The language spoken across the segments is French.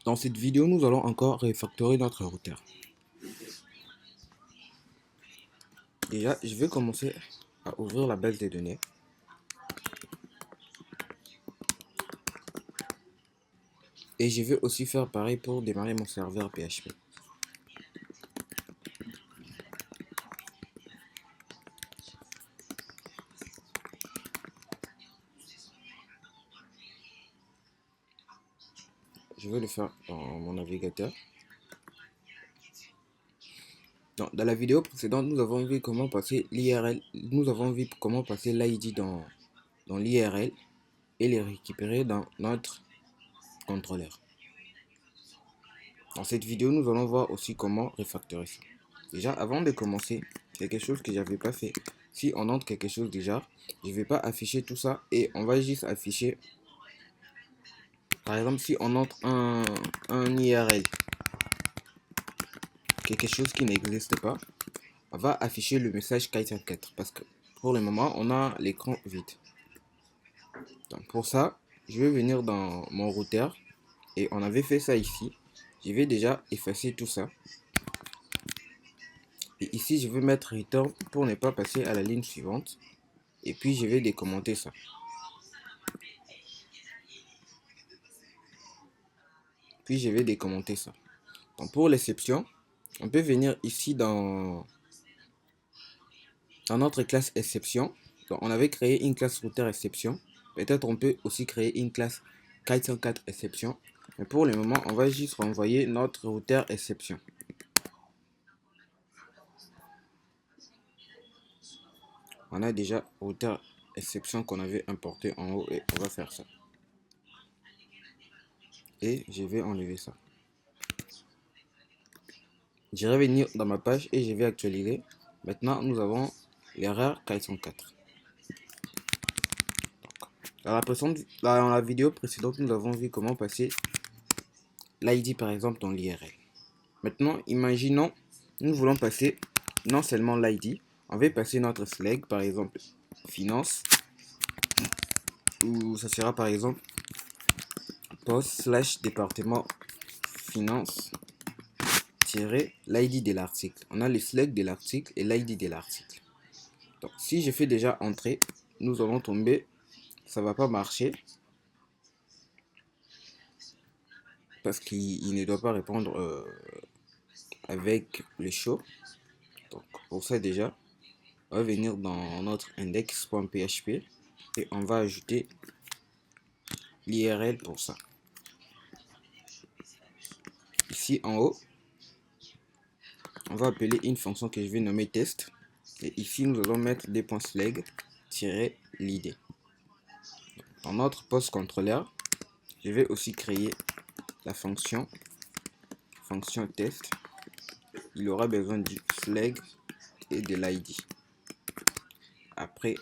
Dans cette vidéo, nous allons encore refactorer notre routeur. Déjà, je vais commencer à ouvrir la base de données. Et je vais aussi faire pareil pour démarrer mon serveur PHP. Je vais le faire dans mon navigateur. Dans la vidéo précédente, nous avons vu comment passer l'IRL. Nous avons vu comment passer l'ID dans l'IRL et les récupérer dans notre contrôleur. Dans cette vidéo, nous allons voir aussi comment refactorer ça. Déjà, avant de commencer, quelque chose que j'avais pas fait. Si on entre quelque chose déjà, je vais pas afficher tout ça et on va juste afficher. Par exemple, si on entre un IRL, quelque chose qui n'existe pas, on va afficher le message Kite4 parce que pour le moment, on a l'écran vide. Donc pour ça, je vais venir dans mon routeur et on avait fait ça ici. Je vais déjà effacer tout ça. Et ici, je vais mettre return pour ne pas passer à la ligne suivante. Et puis, je vais décommenter ça. Puis, je vais décommenter ça. Donc, pour l'exception, on peut venir ici dans notre classe exception. Donc, on avait créé une classe routeur exception. Peut-être on peut aussi créer une classe Kite104 exception. Mais pour le moment, on va juste renvoyer notre routeur exception. On a déjà routeur exception qu'on avait importé en haut et on va faire ça. Et je vais enlever ça. Je vais revenir dans ma page et je vais actualiser. Maintenant, nous avons l'erreur Kite104. Dans la vidéo précédente, nous avons vu comment passer l'ID par exemple dans l'IRL. Maintenant, imaginons, nous voulons passer non seulement l'ID, on va passer notre flag, par exemple finance, ou ça sera par exemple post/département finance l'ID de l'article. On a le flag de l'article et l'ID de l'article. Donc, si je fais déjà entrer, nous allons tomber, ça va pas marcher parce qu'il ne doit pas répondre avec le show. Donc, pour ça déjà, on va venir dans notre index.php et on va ajouter l'IRL pour ça. Ici en haut, on va appeler une fonction que je vais nommer test. Et ici, nous allons mettre des points /l'id. Dans notre post contrôleur, je vais aussi créer la fonction test. Il aura besoin du flag et de l'id. Après,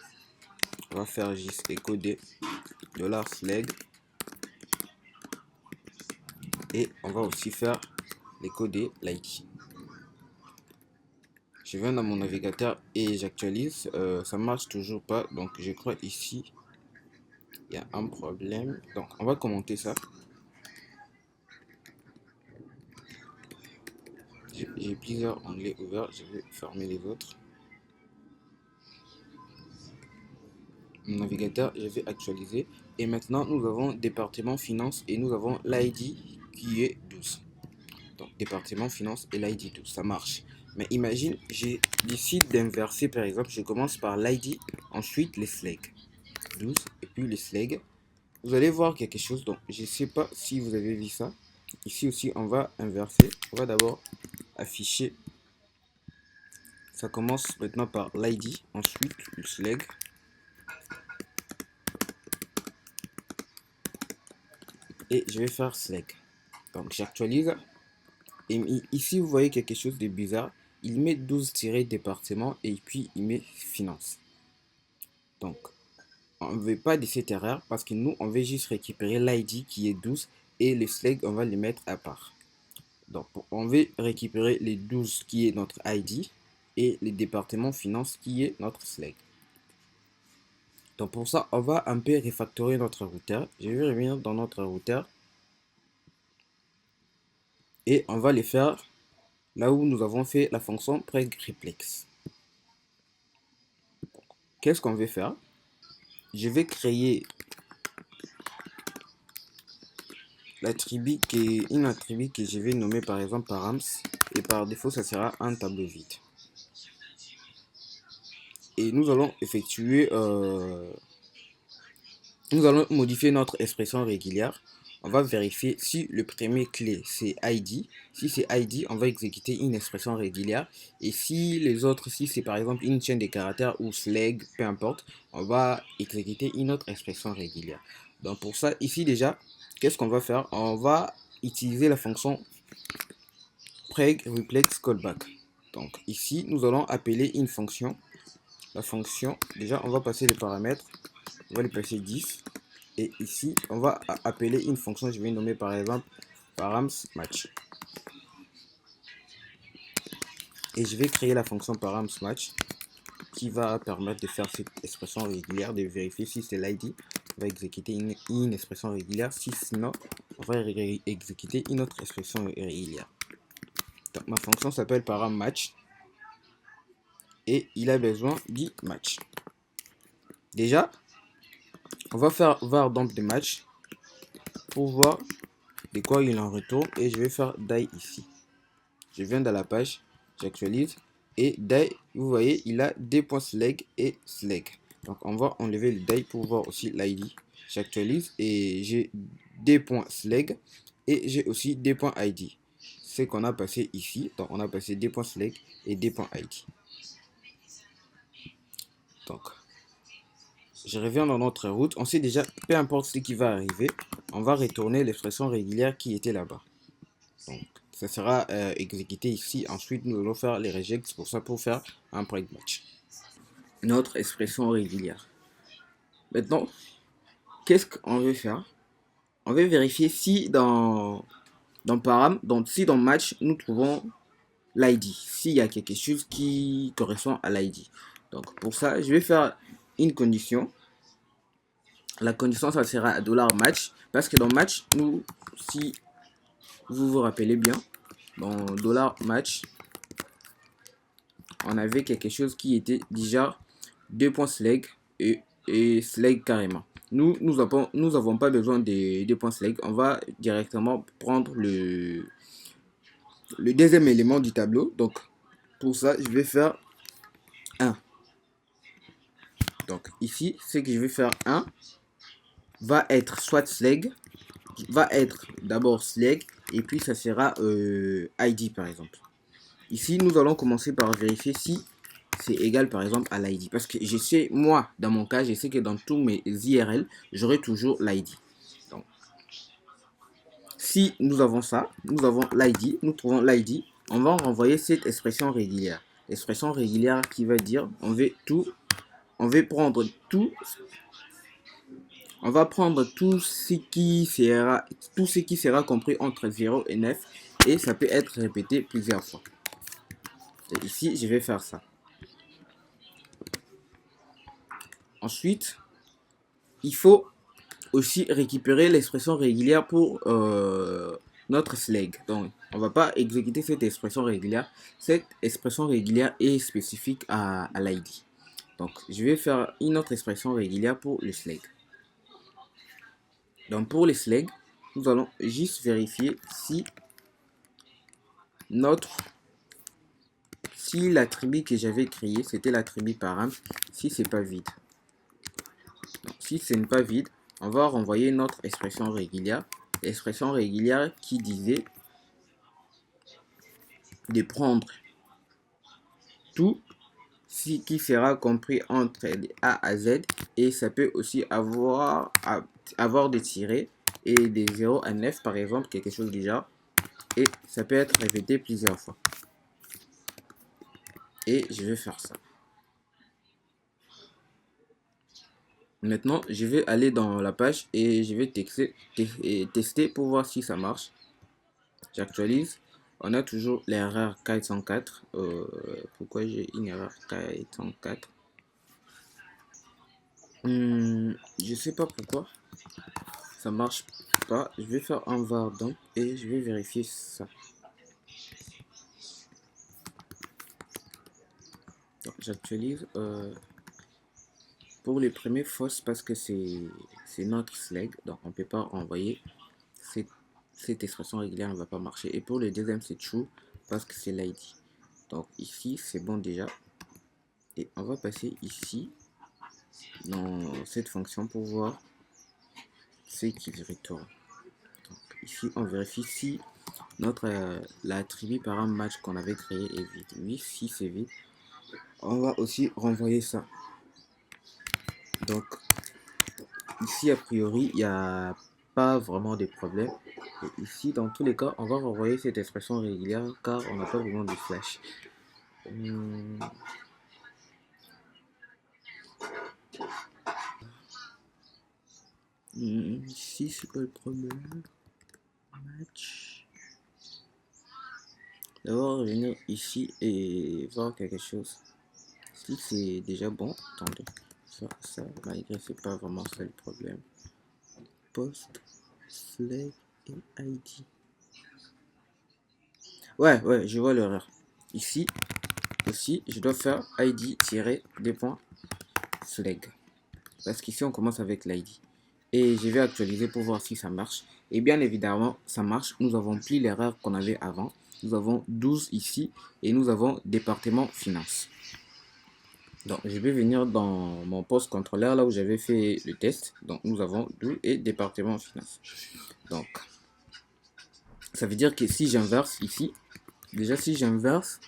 on va faire juste encoder $flag et on va aussi faire encoder l'id. Je viens dans mon navigateur et j'actualise, ça marche toujours pas, donc je crois ici il y a un problème. Donc on va commenter ça. J'ai plusieurs onglets ouverts, je vais fermer les autres. Mon navigateur, je vais actualiser et maintenant nous avons département finance et nous avons l'ID qui est 12. Donc département finance et l'ID 12, ça marche. Mais imagine, j'ai décidé d'inverser, par exemple, je commence par l'ID, ensuite les flags 12 et puis les flags. Vous allez voir quelque chose, donc je ne sais pas si vous avez vu ça. Ici aussi, on va inverser. On va d'abord afficher. Ça commence maintenant par l'ID, ensuite le flag. Et je vais faire flag. Donc j'actualise. Et ici, vous voyez quelque chose de bizarre. Il met 12-département et puis il met finance. Donc, on ne veut pas de cette erreur parce que nous, on veut juste récupérer l'ID qui est 12 et les flags, on va les mettre à part. Donc, on veut récupérer les 12 qui est notre ID et les départements finance qui est notre flag. Donc, pour ça, on va un peu refactorer notre routeur. Je vais revenir dans notre routeur. et on va les faire là où nous avons fait la fonction preg-replex. Qu'est-ce qu'on veut faire? Je vais créer l'attribut qui est une attribut que je vais nommer par exemple params et par défaut ça sera un tableau vide. Et nous allons nous allons modifier notre expression régulière. On va vérifier si le premier clé c'est ID. Si c'est ID, on va exécuter une expression régulière. Et si les autres, si c'est par exemple une chaîne de caractères ou flag, peu importe, on va exécuter une autre expression régulière. Donc pour ça, ici déjà, qu'est-ce qu'on va faire? On va utiliser la fonction preg-replex callback. Donc ici, nous allons appeler une fonction. La fonction, déjà, on va passer les paramètres. On va les passer 10. Et ici, on va appeler une fonction, je vais nommer par exemple params match. Et je vais créer la fonction params match qui va permettre de faire cette expression régulière, de vérifier si c'est l'ID. On va exécuter une expression régulière, si sinon, on va exécuter une autre expression régulière. Donc, ma fonction s'appelle param match et il a besoin du match. Déjà, on va faire var dump de match pour voir de quoi il en retourne et je vais faire die ici. Je viens dans la page, j'actualise et die, vous voyez, il a des points select et select. Donc on va enlever le die pour voir aussi l'id. J'actualise et j'ai des points select et j'ai aussi des points id. C'est qu'on a passé ici. Donc on a passé des points select et des points id. Donc je reviens dans notre route. On sait déjà, peu importe ce qui va arriver, on va retourner l'expression régulière qui était là-bas. Donc, ça sera exécuté ici. Ensuite, nous allons faire les rejects pour ça, pour faire un break match. Notre expression régulière. Maintenant, qu'est-ce qu'on veut faire? On veut vérifier si dans param, donc si dans match, nous trouvons l'ID. S'il y a quelque chose qui correspond à l'ID. Donc, pour ça, je vais faire une condition. La condition, ça sera $match. Parce que dans match, nous, si vous vous rappelez bien, dans $match, on avait quelque chose qui était déjà 2.select et select carrément. Nous avons pas besoin des 2.select. On va directement prendre le deuxième élément du tableau. Donc, pour ça, je vais faire 1. Donc, ici, ce que je vais faire 1 va être soit select, va être d'abord select, et puis ça sera ID par exemple. Ici, nous allons commencer par vérifier si c'est égal par exemple à l'ID. Parce que je sais, moi, dans mon cas, je sais que dans tous mes IRL, j'aurai toujours l'ID. Donc, si nous avons ça, nous avons l'ID, nous trouvons l'ID, on va renvoyer cette expression régulière. L'expression régulière qui va dire, on va prendre tout ce qui sera compris entre 0 et 9 et ça peut être répété plusieurs fois. Et ici, je vais faire ça. Ensuite, il faut aussi récupérer l'expression régulière pour notre select. Donc, on ne va pas exécuter cette expression régulière. Cette expression régulière est spécifique à l'ID. Donc, je vais faire une autre expression régulière pour le select. Donc, pour le select, nous allons juste vérifier si l'attribut que j'avais créé, c'était l'attribut param, si c'est pas vide. Donc, si ce n'est pas vide, on va renvoyer notre expression régulière. L'expression régulière qui disait de prendre tout ce qui sera compris entre les A à Z et ça peut aussi avoir des tirets et des 0 à 9 par exemple, quelque chose du genre, et ça peut être répété plusieurs fois. Et je vais faire ça. Maintenant, je vais aller dans la page et je vais tester pour voir si ça marche. J'actualise. On a toujours l'erreur 404. Pourquoi j'ai une erreur 404? Je sais pas pourquoi. Ça marche pas. Je vais faire un var dump et je vais vérifier ça. Donc j'actualise pour le premier fausse parce que c'est notre slag, donc on ne peut pas envoyer cette expression régulière, ne va pas marcher. Et pour le deuxième c'est true parce que c'est l'ID. Donc ici c'est bon déjà. Et on va passer ici dans cette fonction pour voir ce qu'il retourne. Donc ici on vérifie si notre l'attribut par un match qu'on avait créé est vide. Oui, si c'est vide, on va aussi renvoyer ça. Donc ici a priori il n'y a pas vraiment de problème. Et ici dans tous les cas on va renvoyer cette expression régulière car on n'a pas vraiment de flash. Ici c'est pas le problème. Match. D'abord revenir ici et voir quelque chose. Si c'est déjà bon, attendez. Ça malgré c'est pas vraiment ça le problème. Post, flag et ID. Ouais, je vois l'erreur. Ici aussi, je dois faire id-des.flag. Parce qu'ici, on commence avec l'ID. Et je vais actualiser pour voir si ça marche. Et bien évidemment, ça marche. Nous avons plus l'erreur qu'on avait avant. Nous avons 12 ici et nous avons département finance. Donc, je vais venir dans mon poste contrôleur, là où j'avais fait le test. Donc, nous avons 12 et département finance. Donc, ça veut dire que si j'inverse ici, déjà si j'inverse,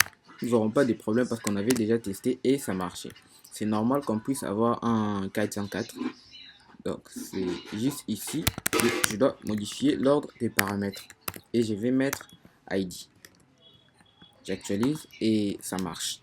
nous n'aurons pas de problème parce qu'on avait déjà testé et ça marchait. C'est normal qu'on puisse avoir un 404. Donc, c'est juste ici que je dois modifier l'ordre des paramètres. Et je vais mettre ID. J'actualise et ça marche.